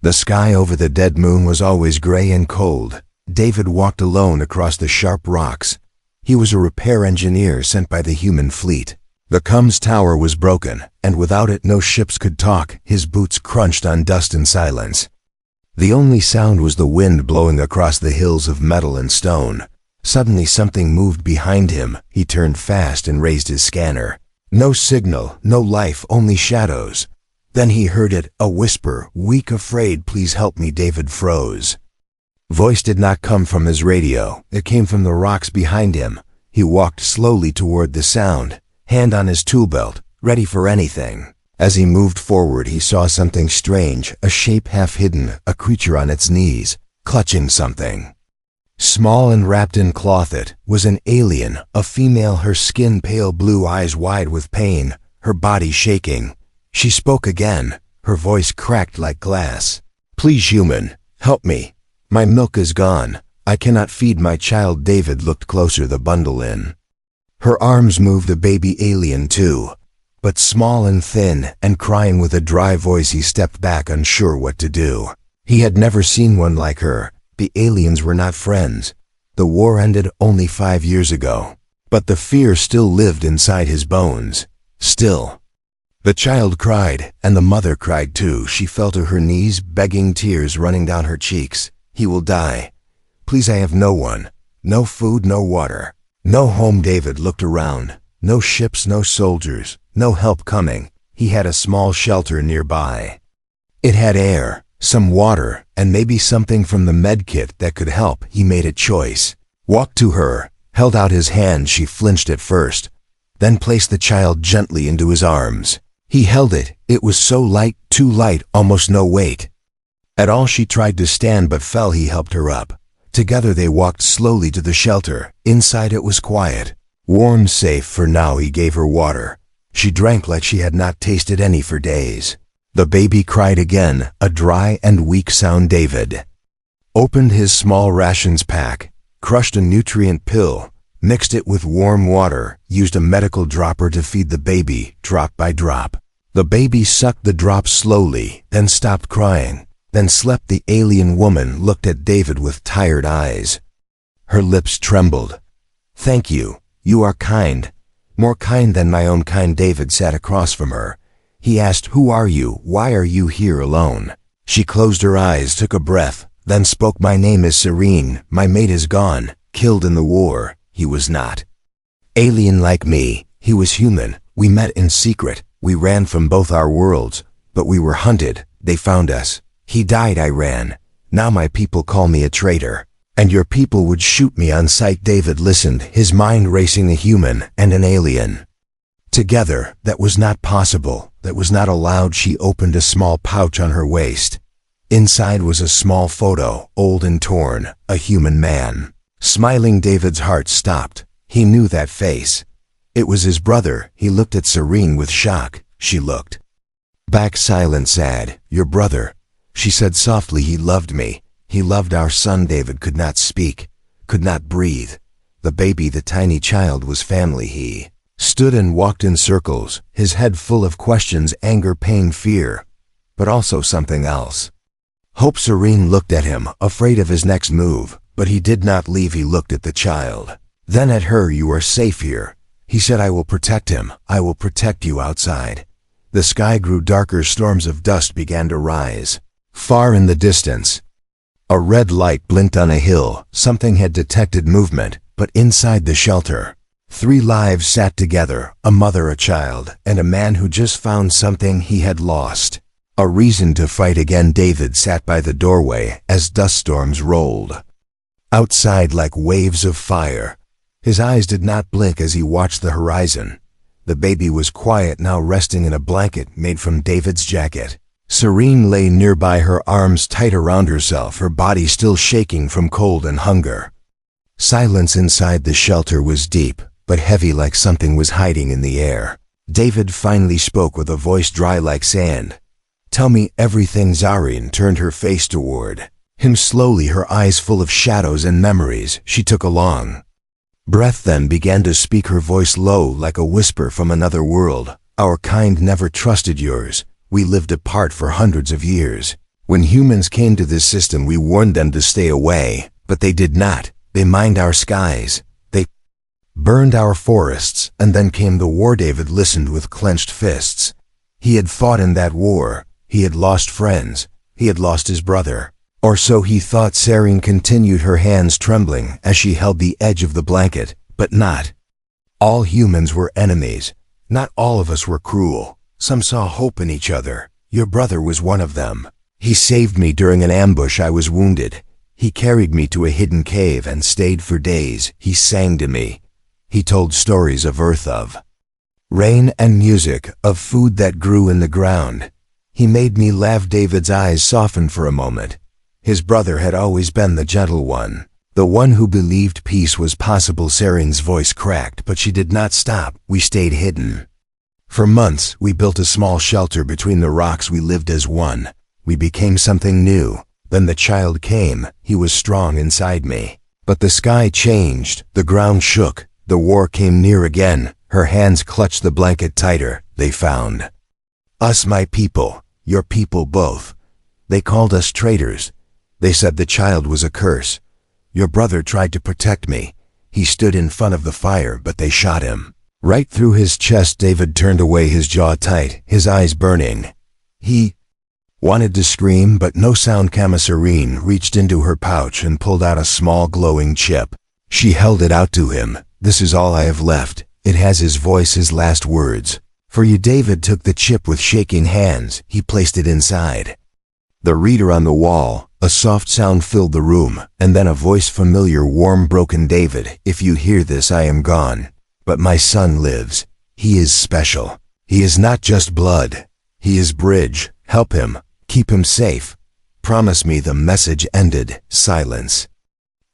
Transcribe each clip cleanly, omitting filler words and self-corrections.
The sky over the dead moon was always gray and cold. David walked alone across the sharp rocks. He was a repair engineer sent by the human fleet. The comms tower was broken, and without it no ships could talk. His boots crunched on dust in silence. The only sound was the wind blowing across the hills of metal and stone. Suddenly something moved behind him. He turned fast and raised his scanner. No signal, no life, only shadows. Then he heard it, a whisper, weak, afraid. "Please help me." David froze. Voice did not come from his radio. It came from the rocks behind him. He walked slowly toward the sound, hand on his tool belt, ready for anything. As he moved forward, he saw something strange, a shape half hidden, a creature on its knees, clutching something. Small and wrapped in cloth, it was an alien, a female, her skin pale blue, eyes wide with pain, her body shaking. She spoke again, her voice cracked like glass. "Please, human, help me. My milk is gone. I cannot feed my child." David looked closer, the bundle in. Her arms moved, a baby alien too, but small and thin, and crying with a dry voice. He stepped back, unsure what to do. He had never seen one like her. The aliens were not friends. The war ended only 5 years ago, but the fear still lived inside his bones. Still. The child cried, and the mother cried too. She fell to her knees, begging, tears running down her cheeks. "He will die. Please, I have no one. No food, no water. No home." David looked around. No ships, no soldiers, no help coming. He had a small shelter nearby. It had air, some water, and maybe something from the med kit that could help. He made a choice. Walked to her, held out his hand. She flinched at first, then placed the child gently into his arms. He held it. It was so light, too light, almost no weight. At all she tried to stand but fell. He helped her up. Together they walked slowly to the shelter. Inside it was quiet. Warm, safe for now. He gave her water. She drank like she had not tasted any for days. The baby cried again, a dry and weak sound. David opened his small rations pack, crushed a nutrient pill, mixed it with warm water, used a medical dropper to feed the baby, drop by drop. The baby sucked the drops slowly, then stopped crying, then slept. The alien woman looked at David with tired eyes. Her lips trembled. "Thank you. You are kind. More kind than my own kind." David sat across from her. He asked, "Who are you? Why are you here alone?" She closed her eyes, took a breath, then spoke. "My name is Serene. My mate is gone, killed in the war." He was not alien like me. He was human. We met in secret. We ran from both our worlds, but we were hunted. They found us. He died. I ran. Now my people call me a traitor. And your people would shoot me on sight." David listened, his mind racing. A human and an alien together. That was not possible. That was not allowed. She opened a small pouch on her waist. Inside was a small photo, old and torn, a human man, smiling. David's heart stopped. He knew that face. It was his brother. He looked at Serene with shock. She looked back, silent, sad. "Your brother," she said softly. "He loved me. He loved our son." David could not speak, could not breathe. The baby, the tiny child, was family. He stood and walked in circles, his head full of questions, anger, pain, fear, but also something else. Hope. Serene looked at him, afraid of his next move, but he did not leave. He looked at the child, then at her. "You are safe here." He said, "I will protect him. I will protect you." Outside, the sky grew darker. Storms of dust began to rise. Far in the distance, a red light blinked on a hill. Something had detected movement, but inside the shelter, 3 lives sat together, a mother, a child, and a man who just found something he had lost. A reason to fight again. David sat by the doorway as dust storms rolled outside like waves of fire. His eyes did not blink as he watched the horizon. The baby was quiet now, resting in a blanket made from David's jacket. Serene lay nearby, her arms tight around herself, her body still shaking from cold and hunger. Silence inside the shelter was deep, but heavy, like something was hiding in the air. David finally spoke with a voice dry like sand. "Tell me everything." Zareen turned her face toward him slowly, her eyes full of shadows and memories. She took a long breath, then began to speak, her voice low like a whisper from another world. "Our kind never trusted yours. We lived apart for hundreds of years. When humans came to this system, we warned them to stay away, but they did not. They mined our skies. They burned our forests, and then came the war. David listened with clenched fists. He had fought in that war. He had lost friends. He had lost his brother. Or so he thought. Serene continued, her hands trembling as she held the edge of the blanket. But not all humans were enemies. Not all of us were cruel. Some saw hope in each other. Your brother was one of them. He saved me during an ambush. I was wounded. He carried me to a hidden cave and stayed for days. He sang to me. He told stories of earth, of rain and music, of food that grew in the ground. He made me laugh. David's eyes softened for a moment. His brother had always been the gentle one, the one who believed peace was possible. Serene's voice cracked, but she did not stop. We stayed hidden. For months, we built a small shelter between the rocks. We lived as one. We became something new. Then the child came. He was strong inside me. But the sky changed. The ground shook. The war came near again. Her hands clutched the blanket tighter. They found us, my people, your people both. They called us traitors. They said the child was a curse. Your brother tried to protect me. He stood in front of the fire, but they shot him right through his chest. David turned away, his jaw tight, his eyes burning. He wanted to scream, but no sound came. Serene reached into her pouch and pulled out a small glowing chip. She held it out to him. This is all I have left. It has his voice, his last words. For you. David took the chip with shaking hands. He placed it inside the reader on the wall. A soft sound filled the room, and then a voice, familiar, warm, broken. David, if you hear this, I am gone. But my son lives. He is special. He is not just blood. He is bridge. Help him. Keep him safe. Promise me. The message ended. Silence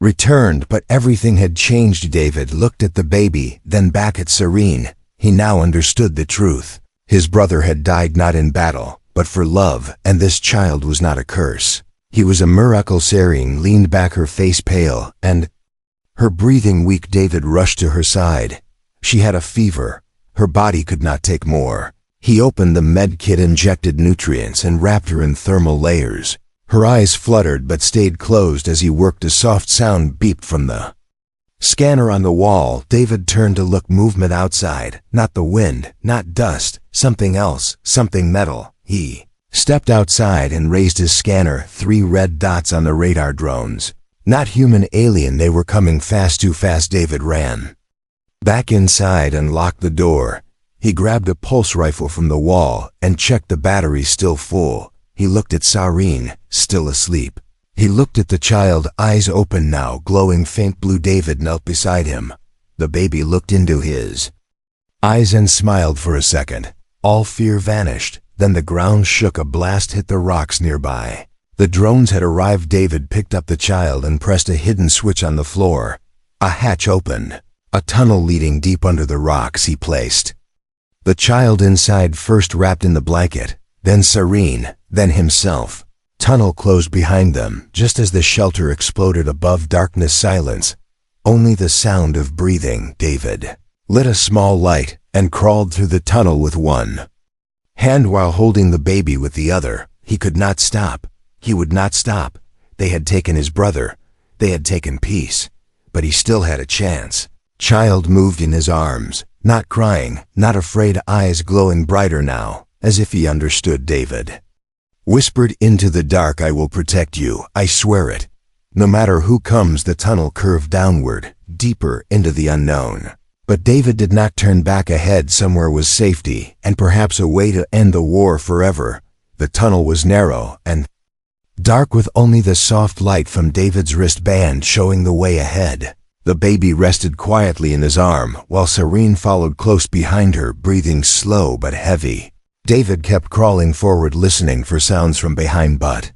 returned, but everything had changed. David looked at the baby, then back at Serene. He now understood the truth. His brother had died not in battle, but for love, and this child was not a curse. He was a miracle. Serene leaned back, her face pale, and her breathing weak. David rushed to her side. She had a fever. Her body could not take more. He opened the med kit, injected nutrients, and wrapped her in thermal layers. Her eyes fluttered but stayed closed as he worked. A soft sound beeped from the scanner on the wall. David turned to look. Movement outside. Not the wind, not dust. Something else, something metal. He stepped outside and raised his scanner. 3 red dots on the radar drones. Not human, alien. They were coming fast, too fast. David ran back inside and locked the door. He grabbed a pulse rifle from the wall and checked the battery, still full. He looked at Serene, still asleep. He looked at the child, eyes open now, glowing faint blue. David knelt beside him. The baby looked into his eyes and smiled for a second. All fear vanished. Then the ground shook. A blast hit the rocks nearby. The drones had arrived. David picked up the child and pressed a hidden switch on the floor. A hatch opened. A tunnel leading deep under the rocks. He placed the child inside, first wrapped in the blanket, then Serene, then himself. Tunnel closed behind them, just as the shelter exploded above. Darkness, silence. Only the sound of breathing. David lit a small light and crawled through the tunnel with one hand while holding the baby with the other. He could not stop. He would not stop. They had taken his brother. They had taken peace. But he still had a chance. Child moved in his arms, not crying, not afraid, eyes glowing brighter now, as if he understood. David whispered into the dark, I will protect you, I swear it. No matter who comes. The tunnel curved downward, deeper into the unknown. But David did not turn back. Ahead somewhere was safety, and perhaps a way to end the war forever. The tunnel was narrow and dark, with only the soft light from David's wristband showing the way ahead. The baby rested quietly in his arm, while Serene followed close behind her, breathing slow but heavy. David kept crawling forward, listening for sounds from behind, but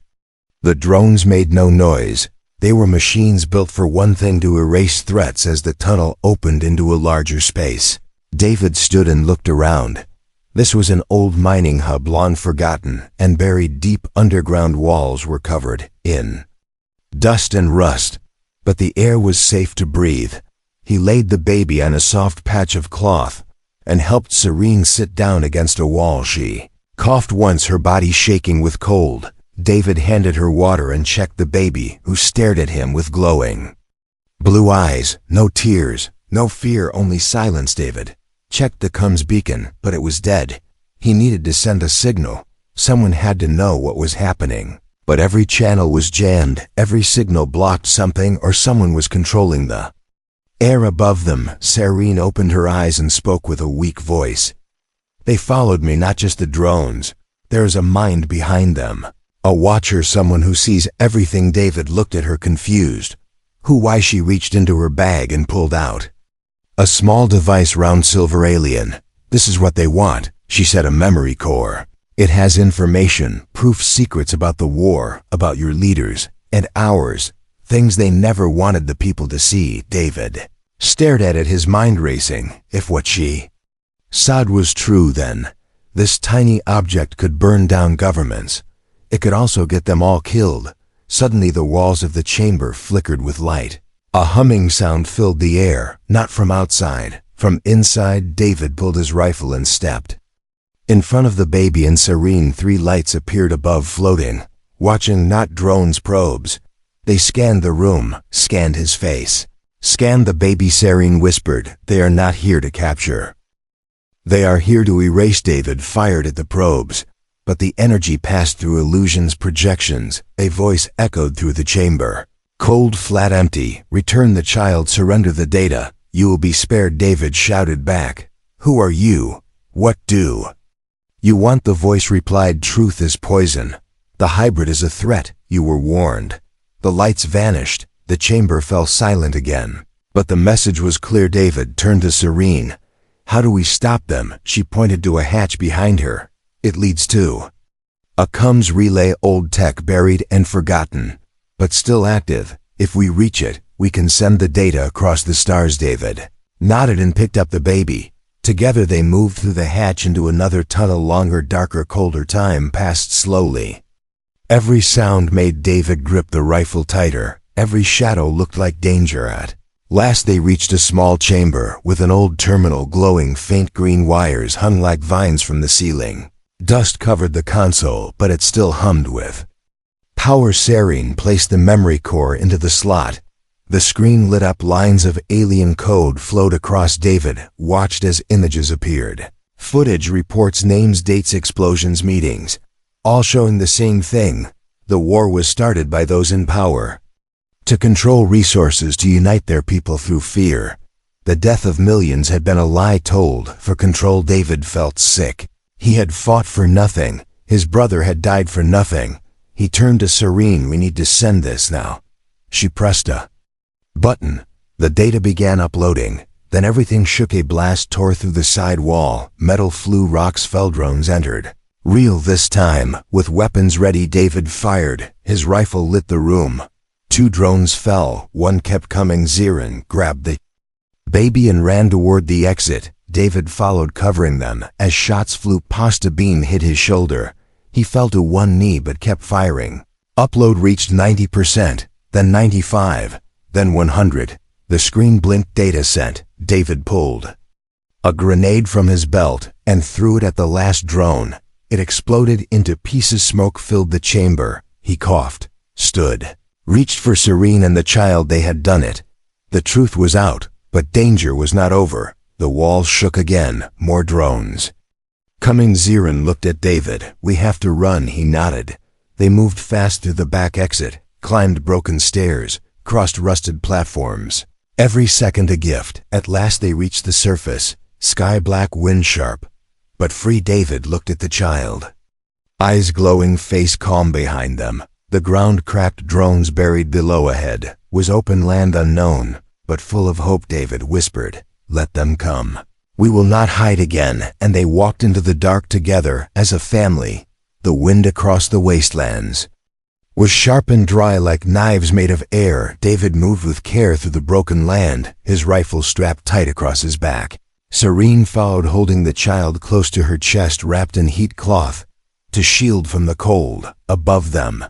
the drones made no noise. They were machines built for one thing, to erase threats. As the tunnel opened into a larger space, David stood and looked around. This was an old mining hub, long forgotten and buried deep underground. Walls were covered in dust and rust, but the air was safe to breathe. He laid the baby on a soft patch of cloth and helped Serene sit down against a wall. She coughed once, her body shaking with cold. David handed her water and checked the baby, who stared at him with glowing blue eyes. No tears, no fear, only silence. David checked the Cum's beacon, but it was dead. He needed to send a signal. Someone had to know what was happening. But every channel was jammed, every signal blocked something, or someone was controlling the air above them. Serene opened her eyes and spoke with a weak voice. They followed me, not just the drones. There is a mind behind them. A watcher, someone who sees everything. David looked at her confused. Why? She reached into her bag and pulled out a small device, round silver alien. This is what they want, she said. A memory core. It has information, proof, secrets about the war, about your leaders, and ours. Things they never wanted the people to see. David stared at it, his mind racing. If what she said was true, then this tiny object could burn down governments. It could also get them all killed. Suddenly the walls of the chamber flickered with light. A humming sound filled the air, not from outside, from inside. David pulled his rifle and stepped in front of the baby and Serene. 3 lights appeared above, floating, watching, not drones, probes. They scanned the room, scanned his face, scanned the baby. Serene whispered, "They are not here to capture. They are here to erase." David fired at the probes, but the energy passed through illusions, projections. A voice echoed through the chamber. Cold, flat, empty. "Return the child, surrender the data. You will be spared." David shouted back, "Who are you? What do you want?" The voice replied, "Truth is poison. The hybrid is a threat. You were warned." The lights vanished. The chamber fell silent again. But the message was clear. David turned to Serene. "How do we stop them?" She pointed to a hatch behind her. "It leads to a comms relay, old tech, buried and forgotten, but still active. If we reach it, we can send the data across the stars." David nodded and picked up the baby. Together they moved through the hatch into another tunnel. Longer, darker, colder. Time passed slowly. Every sound made David grip the rifle tighter. Every shadow looked like danger. At last they reached a small chamber with an old terminal glowing. Faint green wires hung like vines from the ceiling. Dust covered the console, but it still hummed with power. Serene placed the memory core into the slot. The screen lit up. Lines of alien code flowed across. David watched as images appeared. Footage, reports, names, dates, explosions, meetings, all showing the same thing. The war was started by those in power to control resources, to unite their people through fear. The death of millions had been a lie told for control. David felt sick. He had fought for nothing. His brother had died for nothing. He turned to Serene. "We need to send this now." She pressed a button. The data began uploading. Then everything shook. A blast tore through the side wall. Metal flew, rocks fell, drones entered. Real this time, with weapons ready. David fired. His rifle lit the room. 2 drones fell. One kept coming. Serene grabbed the baby and ran toward the exit. David followed, covering them. As shots flew past, a beam hit his shoulder. He fell to one knee but kept firing. Upload reached 90%, then 95, then 100. The screen blinked. Data sent. David pulled a grenade from his belt and threw it at the last drone. It exploded into pieces. Smoke filled the chamber. He coughed, stood, reached for Serene and the child. They had done it. The truth was out, but danger was not over. The walls shook again. More drones coming. Serene looked at David. "We have to run." He nodded. They moved fast through the back exit, climbed broken stairs, crossed rusted platforms. Every second a gift. At last they reached the surface. Sky black, wind sharp, but free. David looked at the child. Eyes glowing, face calm behind them. The ground cracked. Drones buried below. Ahead was open land, unknown, but full of hope. David whispered, "Let them come. We will not hide again." And they walked into the dark together as a family. The wind across the wastelands was sharp and dry, like knives made of air. David moved with care through the broken land, his rifle strapped tight across his back. Serene followed, holding the child close to her chest, wrapped in heat cloth to shield from the cold. Above them,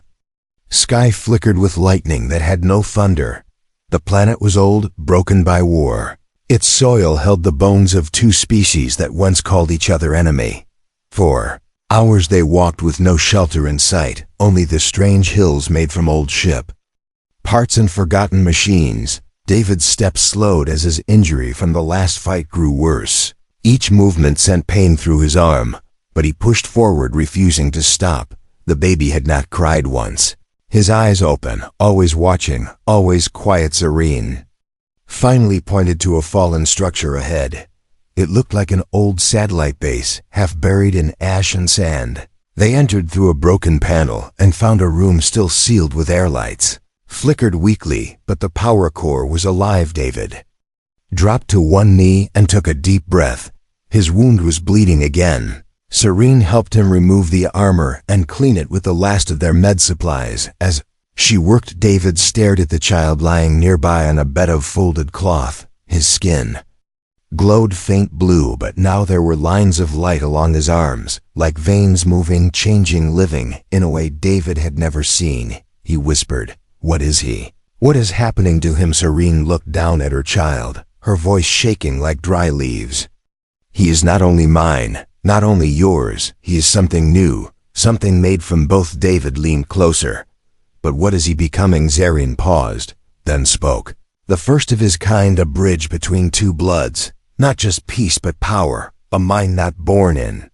sky flickered with lightning that had no thunder. The planet was old, broken by war. Its soil held the bones of 2 species that once called each other enemy. For Hours they walked with no shelter in sight, only the strange hills made from old ship. Parts and forgotten machines. David's steps slowed as his injury from the last fight grew worse. Each movement sent pain through his arm, but he pushed forward, refusing to stop. The baby had not cried once. His eyes open, always watching, always quiet, serene. Finally pointed to a fallen structure ahead. It looked like an old satellite base, half buried in ash and sand. They entered through a broken panel and found a room still sealed with air lights. Flickered weakly, but the power core was alive. David dropped to one knee and took a deep breath. His wound was bleeding again. Serene helped him remove the armor and clean it with the last of their med supplies. As she worked, David stared at the child lying nearby on a bed of folded cloth. His skin glowed faint blue, but now there were lines of light along his arms, like veins moving, changing, living, in a way David had never seen. He whispered, "What is he? What is happening to him?" Serene looked down at her child, her voice shaking like dry leaves. "He is not only mine, not only yours, he is something new, something made from both." David leaned closer. "But what is he becoming?" Serene paused, then spoke. "The first of his kind, a bridge between two bloods. Not just peace but power, a mind not born in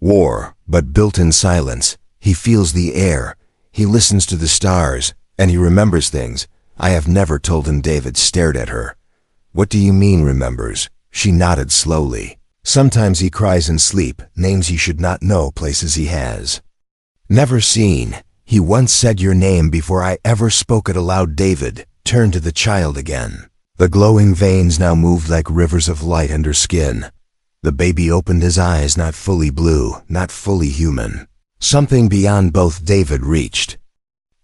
war, but built in silence. He feels the air, he listens to the stars, and he remembers things I have never told him." David stared at her. "What do you mean, remembers?" She nodded slowly. "Sometimes he cries in sleep, names he should not know, places he has never seen. He once said your name before I ever spoke it aloud." David turned to the child again. The glowing veins now moved like rivers of light under skin. The baby opened his eyes, not fully blue, not fully human. Something beyond both. David reached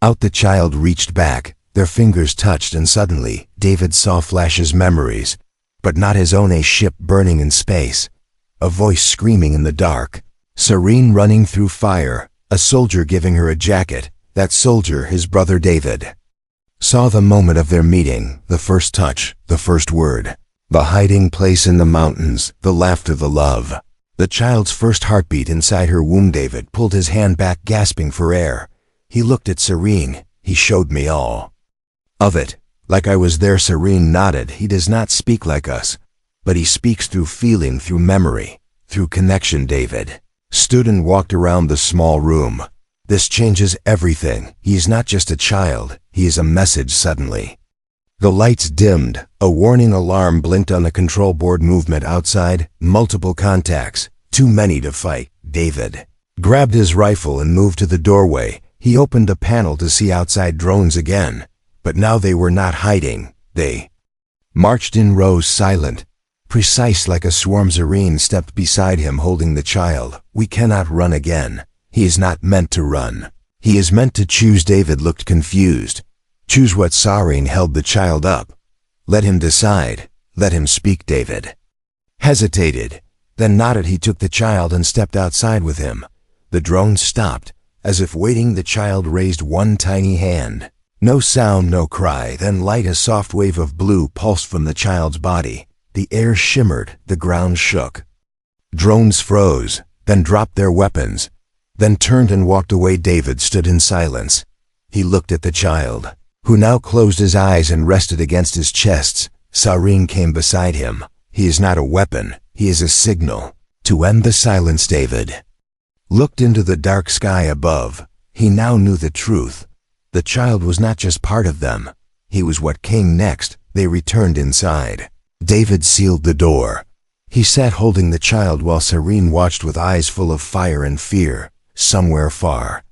out. The child reached back. Their fingers touched, and suddenly, David saw flashes, memories, but not his own. A ship burning in space, a voice screaming in the dark, Serene running through fire, a soldier giving her a jacket. That soldier, his brother. David saw the moment of their meeting, the first touch, the first word, the hiding place in the mountains, the laughter, the love, the child's first heartbeat inside her womb. David pulled his hand back, gasping for air. He looked at Serene. "He showed me all of it, like I was there." Serene nodded. "He does not speak like us, but he speaks through feeling, through memory, through connection." David stood and walked around the small room. "This changes everything. He is not just a child, he is a message." Suddenly, the lights dimmed. A warning alarm blinked on the control board. Movement outside, multiple contacts, too many to fight. David grabbed his rifle and moved to the doorway. He opened a panel to see outside. Drones again, but now they were not hiding. They marched in rows, silent, precise like a swarm. Serene stepped beside him, holding the child. "We cannot run again. He is not meant to run. He is meant to choose." David looked confused. "Choose what?" Serene held the child up. "Let him decide. Let him speak." David hesitated, then nodded. He took the child and stepped outside with him. The drone stopped, as if waiting. The child raised one tiny hand. No sound, no cry, then light. A soft wave of blue pulsed from the child's body. The air shimmered, the ground shook. Drones froze, then dropped their weapons, then turned and walked away. David stood in silence. He looked at the child, who now closed his eyes and rested against his chest. Serene came beside him. "He is not a weapon, he is a signal." To end the silence, David looked into the dark sky above. He now knew the truth. The child was not just part of them. He was what came next. They returned inside. David sealed the door. He sat holding the child while Serene watched with eyes full of fire and fear. Somewhere far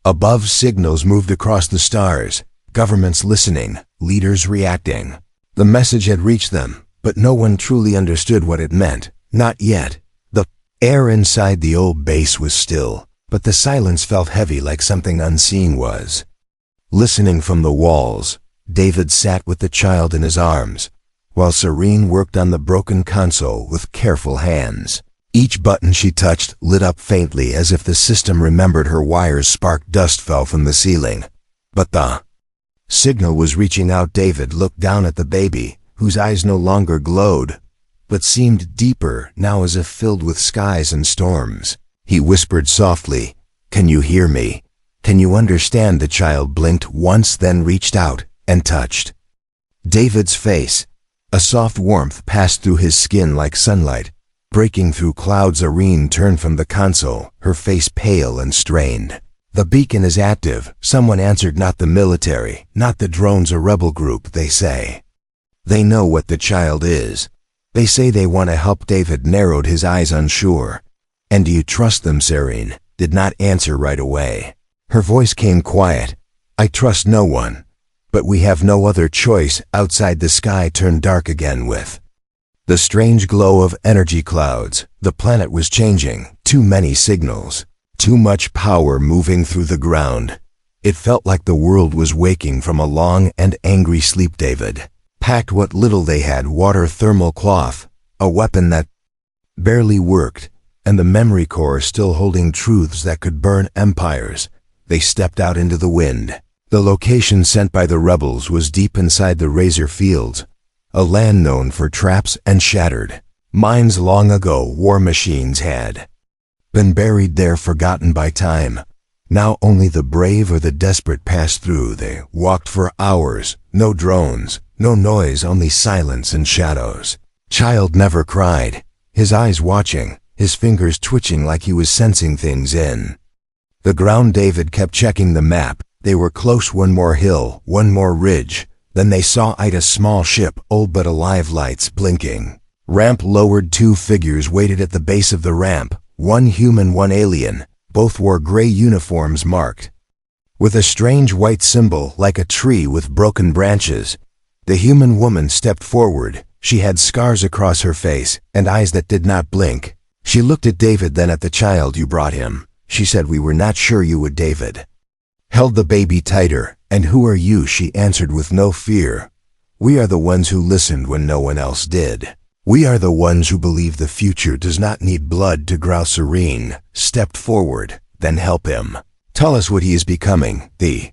above, signals moved across the stars. Governments listening, leaders reacting. The message had reached them, but no one truly understood what it meant. Not yet. The air inside the old base was still, but the silence felt heavy, like something unseen was listening from the walls. David sat with the child in his arms, while Serene worked on the broken console with careful hands. Each button she touched lit up faintly, as if the system remembered her. Wires sparked, dust fell from the ceiling. But the signal was reaching out. David looked down at the baby, whose eyes no longer glowed, but seemed deeper now, as if filled with skies and storms. He whispered softly, "Can you hear me? Can you understand?" The child blinked once, then reached out and touched David's face. A soft warmth passed through his skin like sunlight, breaking through clouds. Irene turned from the console, her face pale and strained. "The beacon is active," someone answered. "Not the military, not the drones, a rebel group, they say. They know what the child is. They say they want to help." David narrowed his eyes, unsure. "And do you trust them?" Serene did not answer right away. Her voice came quiet. "I trust no one. But we have no other choice." Outside, the sky turned dark again with the strange glow of energy clouds. The planet was changing. Too many signals. Too much power moving through the ground. It felt like the world was waking from a long and angry sleep. David packed what little they had: water, thermal cloth, a weapon that barely worked, and the memory core still holding truths that could burn empires. They stepped out into the wind. The location sent by the rebels was deep inside the Razor Fields, a land known for traps and shattered mines. Long ago, war machines had been buried there, forgotten by time. Now only the brave or the desperate passed through. They walked for hours. No drones, no noise, only silence and shadows. Child never cried, his eyes watching, his fingers twitching like he was sensing things in the ground. David kept checking the map. They were close. One more hill, one more ridge. Then they saw a small ship, old but alive, lights blinking. Ramp lowered. Two figures waited at the base of the ramp, one human, one alien. Both wore gray uniforms marked with a strange white symbol, like a tree with broken branches. The human woman stepped forward. She had scars across her face and eyes that did not blink. She looked at David, then at the child. "You brought him," she said. "We were not sure you would." David held the baby tighter. "And who are you?" she answered with no fear. "We are the ones who listened when no one else did. We are the ones who believe the future does not need blood to grow." Serene stepped forward. "Then help him. Tell us what he is becoming." The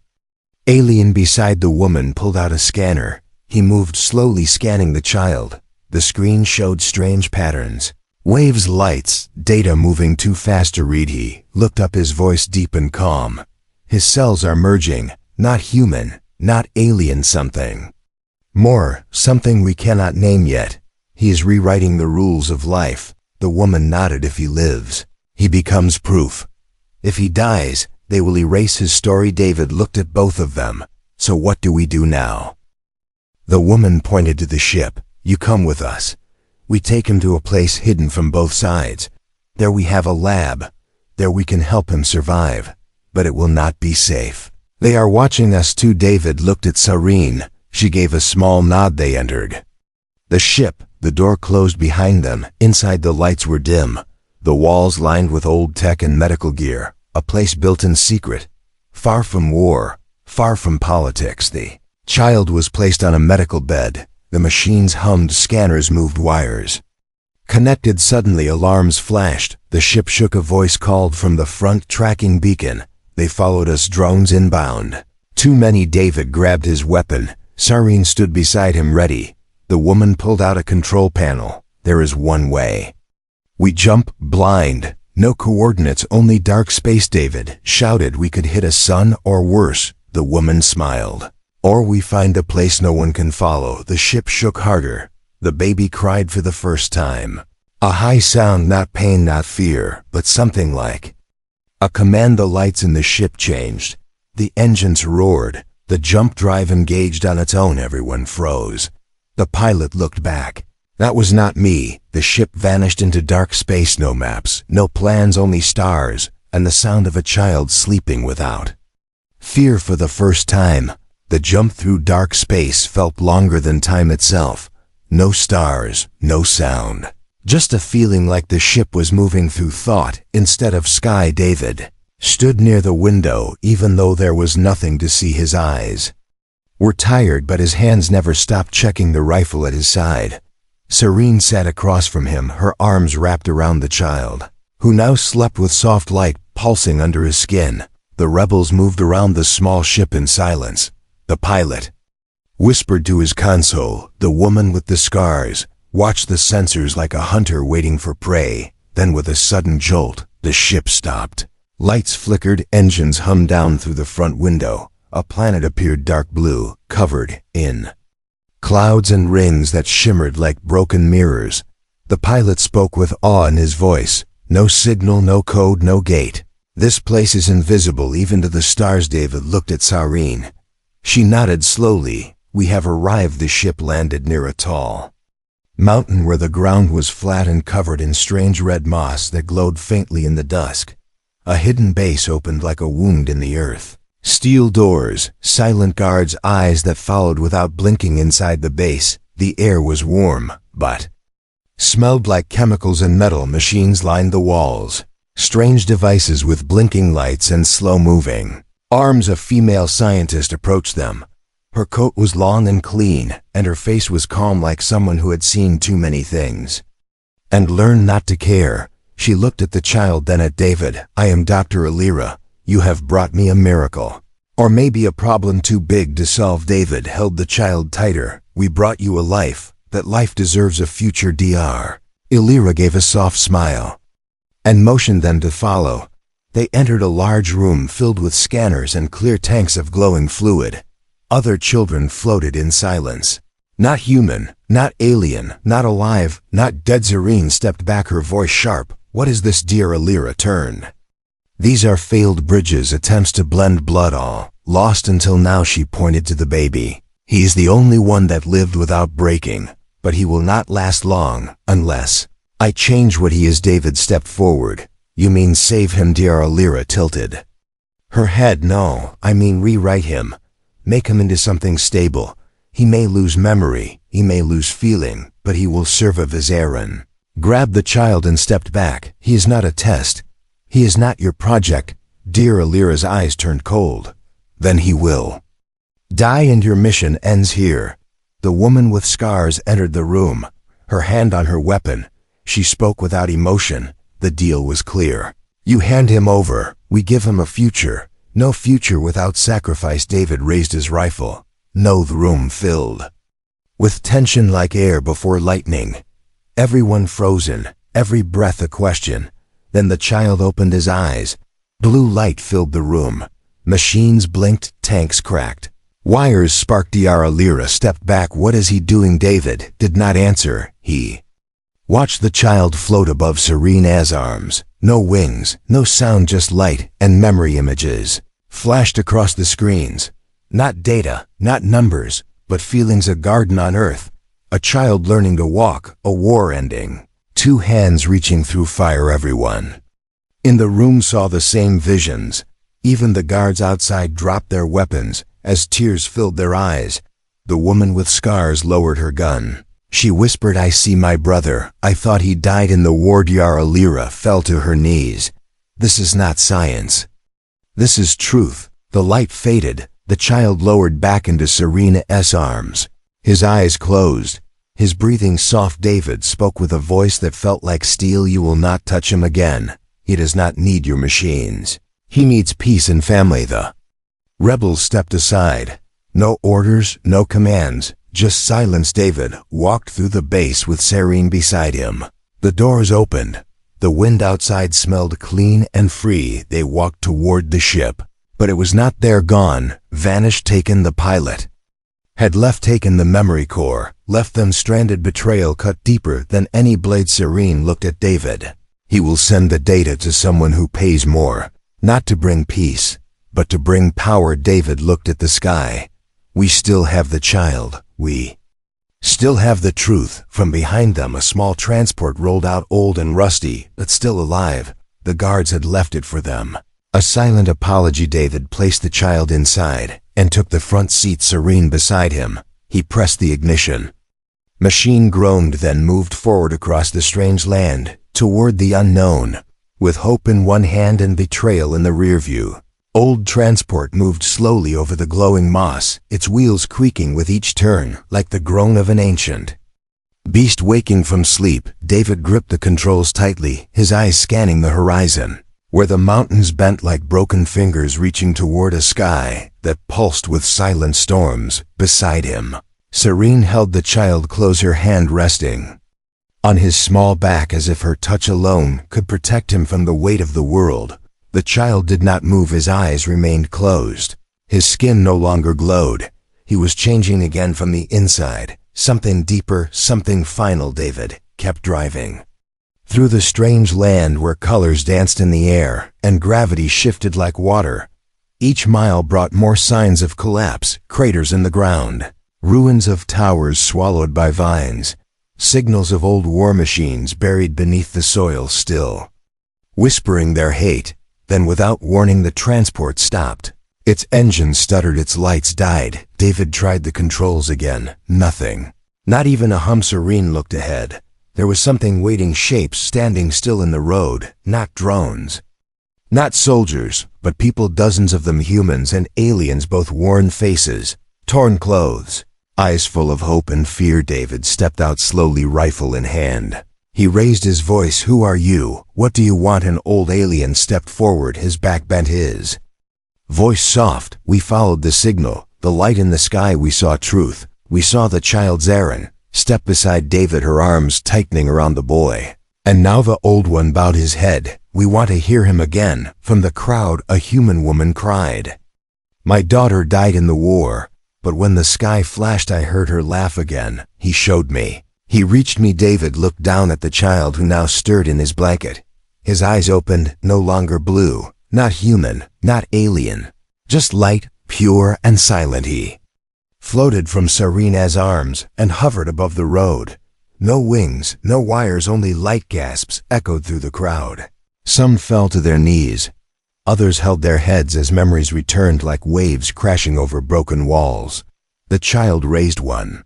alien beside the woman pulled out a scanner. He moved slowly, scanning the child. The screen showed strange patterns. Waves, lights, data moving too fast to read. He looked up, his voice deep and calm. "His cells are merging. Not human, not alien, something more, something we cannot name yet. He is rewriting the rules of life." The woman nodded. "If he lives, he becomes proof. If he dies, they will erase his story." David looked at both of them. "So what do we do now?" The woman pointed to the ship. "You come with us. We take him to a place hidden from both sides. There we have a lab. There we can help him survive. But it will not be safe. They are watching us too." David looked at Serene. She gave a small nod. They entered the ship. The door closed behind them. Inside, the lights were dim, the walls lined with old tech and medical gear. A place built in secret, far from war, far from politics. The child was placed on a medical bed. The machines hummed, scanners moved, wires connected. Suddenly, alarms flashed. The ship shook. A voice called from the front, "Tracking beacon. They followed us. Drones inbound." Too many. David grabbed his weapon. Serene stood beside him, ready. The woman pulled out a control panel. "There is one way. We jump blind. No coordinates, only dark space." David shouted. "We could hit a sun, or worse." The woman smiled. "Or we find a place no one can follow." The ship shook harder. The baby cried for the first time. A high sound, not pain, not fear, but something like a command. The lights in the ship changed. The engines roared. The jump drive engaged on its own. Everyone froze. The pilot looked back. "That was not me." The ship vanished into dark space. No maps, no plans, only stars, and the sound of a child sleeping without fear for the first time. The jump through dark space felt longer than time itself. No stars, no sound. Just a feeling like the ship was moving through thought instead of sky. David stood near the window, even though there was nothing to see. His eyes were tired, but his hands never stopped checking the rifle at his side. Serene sat across from him, her arms wrapped around the child, who now slept with soft light pulsing under his skin. The rebels moved around the small ship in silence. The pilot whispered to his console. The woman with the scars watched the sensors like a hunter waiting for prey. Then with a sudden jolt, The ship stopped. Lights flickered, engines hummed down through the front window. A planet appeared dark blue, covered in clouds and rings that shimmered like broken mirrors. The pilot spoke with awe in his voice. No signal, no code, no gate. This place is invisible even to the stars. David looked at Sareen. She nodded slowly. We have arrived. The ship landed near a tall mountain where the ground was flat and covered in strange red moss that glowed faintly in the dusk. A hidden base opened like a wound in the earth. Steel doors, silent guards, eyes that followed without blinking inside the base. The air was warm, but smelled like chemicals and metal. Machines lined the walls. Strange devices with blinking lights and slow-moving arms. A female scientist approached them. Her coat was long and clean, and her face was calm like someone who had seen too many things and learned not to care. She looked at the child, then at David. I am Dr. Alira. You have brought me a miracle. Or maybe a problem too big to solve. David held the child tighter. We brought you a life. That life deserves a future. Dr. Alira gave a soft smile and motioned them to follow. They entered a large room filled with scanners and clear tanks of glowing fluid. Other children floated in silence. Not human, not alien, not alive, not dead. Sareen stepped back, her voice sharp. What is this? Dr. Alira turned. These are failed bridges, attempts to blend blood, all lost until now. She pointed to the baby. He is the only one that lived without breaking, but he will not last long unless I change what he is. David stepped forward. You mean save him? Dr. Alira tilted her head. No, I mean rewrite him. Make him into something stable. He may lose memory, he may lose feeling, but he will serve a Vizaran. Grabbed the child and stepped back. He is not a test. He is not your project. Dr. Alira's eyes turned cold. Then he will die, and your mission ends here. The woman with scars entered the room, her hand on her weapon. She spoke without emotion. The deal was clear. You hand him over, we give him a future. No future without sacrifice. David raised his rifle. No. The room filled with tension like air before lightning. Everyone frozen, every breath a question. Then the child opened his eyes. Blue light filled the room. Machines blinked, tanks cracked. Wires sparked. Dr. Alira stepped back. What is he doing? David did not answer. He watched the child float above Sareen's arms. No wings, no sound, just light and memory images flashed across the screens. Not data, not numbers, but feelings. A garden on Earth, a child learning to walk, a war ending, two hands reaching through fire. Everyone in the room saw the same visions. Even the guards outside dropped their weapons as tears filled their eyes. The woman with scars lowered her gun. She whispered, I see my brother. I thought he died in the war. Dr. Alira fell to her knees. This is not science. This is truth. The light faded. The child lowered back into Serena's arms. His eyes closed, his breathing soft. David spoke with a voice that felt like steel. You will not touch him again. He does not need your machines. He needs peace and family. The rebels stepped aside. No orders, no commands. Just silence. David walked through the base with Sareen beside him. The doors opened. The wind outside smelled clean and free. They walked toward the ship. But it was not there. Gone, vanished, taken. The pilot had left, taken the memory core, left them stranded. Betrayal cut deeper than any blade. Sareen looked at David. He will send the data to someone who pays more, not to bring peace, but to bring power. David looked at the sky. We still have the child. We still have the truth. From behind them, a small transport rolled out, old and rusty, but still alive. The guards had left it for them. A silent apology. David placed the child inside and took the front seat. Sareen beside him. He pressed the ignition. Machine groaned, then moved forward across the strange land, toward the unknown, with hope in one hand and betrayal in the rear view. Old transport moved slowly over the glowing moss, its wheels creaking with each turn, like the groan of an ancient beast waking from sleep. David gripped the controls tightly, his eyes scanning the horizon, where the mountains bent like broken fingers reaching toward a sky that pulsed with silent storms. Beside him, Sareen held the child close, her hand resting On his small back, as if her touch alone could protect him from the weight of the world, the child did not move. His eyes remained closed. His skin no longer glowed. He was changing again from the inside. Something deeper, something final. David kept driving through the strange land where colors danced in the air and gravity shifted like water. Each mile brought more signs of collapse, craters in the ground, ruins of towers swallowed by vines, signals of old war machines buried beneath the soil still, whispering their hate. Then without warning the transport stopped. Its engine stuttered, its lights died. David tried the controls again. Nothing. Not even a hum. Serene looked ahead. There was something waiting, shapes standing still in the road. Not drones. Not soldiers, but people, dozens of them, humans and aliens, both worn faces, torn clothes, eyes full of hope and fear. David stepped out slowly, rifle in hand. He raised his voice. "Who are you? What do you want?" An old alien stepped forward, his back bent, his voice soft. "We followed the signal, the light in the sky. We saw truth. We saw the child's errand." Stepped beside David, her arms tightening around the boy. And now the old one bowed his head. "We want to hear him again." From the crowd, a human woman cried, "My daughter died in the war, but when the sky flashed I heard her laugh again." He showed me. He reached me. David looked down at the child who now stirred in his blanket. His eyes opened, no longer blue, not human, not alien, just light, pure and silent. He floated from Serena's arms and hovered above the road. No wings, no wires, only light. Gasps echoed through the crowd. Some fell to their knees. Others held their heads as memories returned like waves crashing over broken walls. The child raised one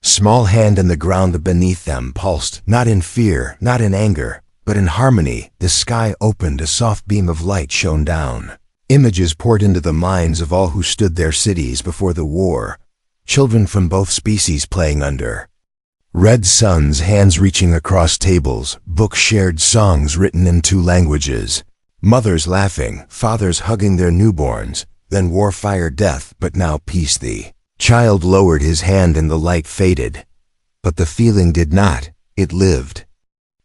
small hand, and the ground beneath them pulsed, not in fear, not in anger, but in harmony. The sky opened, a soft beam of light shone down. Images poured into the minds of all who stood there, cities before the war, children from both species playing under red suns, hands reaching across tables, books shared, songs written in 2 languages, mothers laughing, fathers hugging their newborns. Then war, fire, death, but now peace. The child lowered his hand and the light faded, but the feeling did not. It lived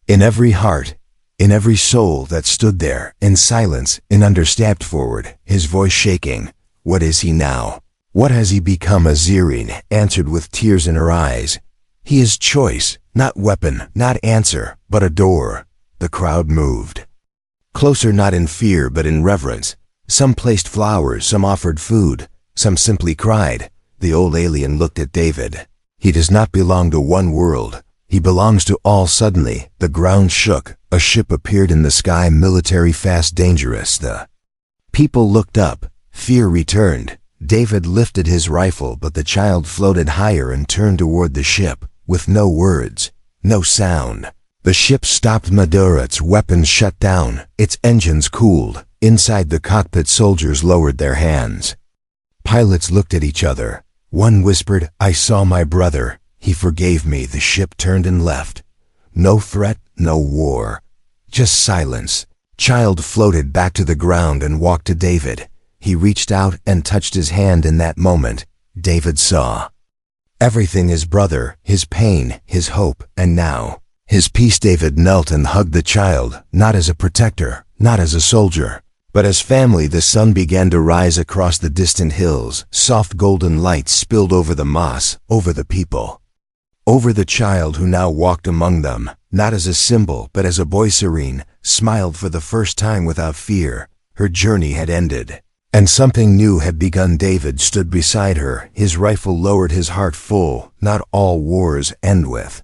in every heart, in every soul that stood there, in silence, in understanding. Forward, his voice shaking. "What is he now? What has he become?" Azirine answered with tears in her eyes. "He is choice, not weapon, not answer, but a door." The crowd moved closer, not in fear but in reverence. Some placed flowers, some offered food, some simply cried. The old alien looked at David. "He does not belong to one world. He belongs to all." Suddenly, the ground shook. A ship appeared in the sky, military, fast, dangerous. The people looked up. Fear returned. David lifted his rifle, but the child floated higher and turned toward the ship, with no words, no sound. The ship stopped. Madura, its weapons shut down, its engines cooled. Inside the cockpit, soldiers lowered their hands. Pilots looked at each other. One whispered, "I saw my brother. He forgave me." The ship turned and left. No threat, no war, just silence. Child floated back to the ground and walked to David. He reached out and touched his hand. In that moment, David saw everything: his brother, his pain, his hope, and now his peace. David knelt and hugged the child, not as a protector, not as a soldier, but as family. The sun began to rise across the distant hills. Soft golden light spilled over the moss, over the people, over the child who now walked among them, not as a symbol but as a boy. Serene smiled for the first time without fear. Her journey had ended, and something new had begun. David stood beside her, his rifle lowered, his heart full. Not all wars end with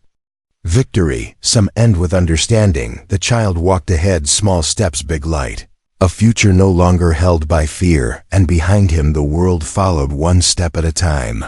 victory, some end with understanding. The child walked ahead, small steps, big light. A future no longer held by fear, and behind him the world followed, one step at a time.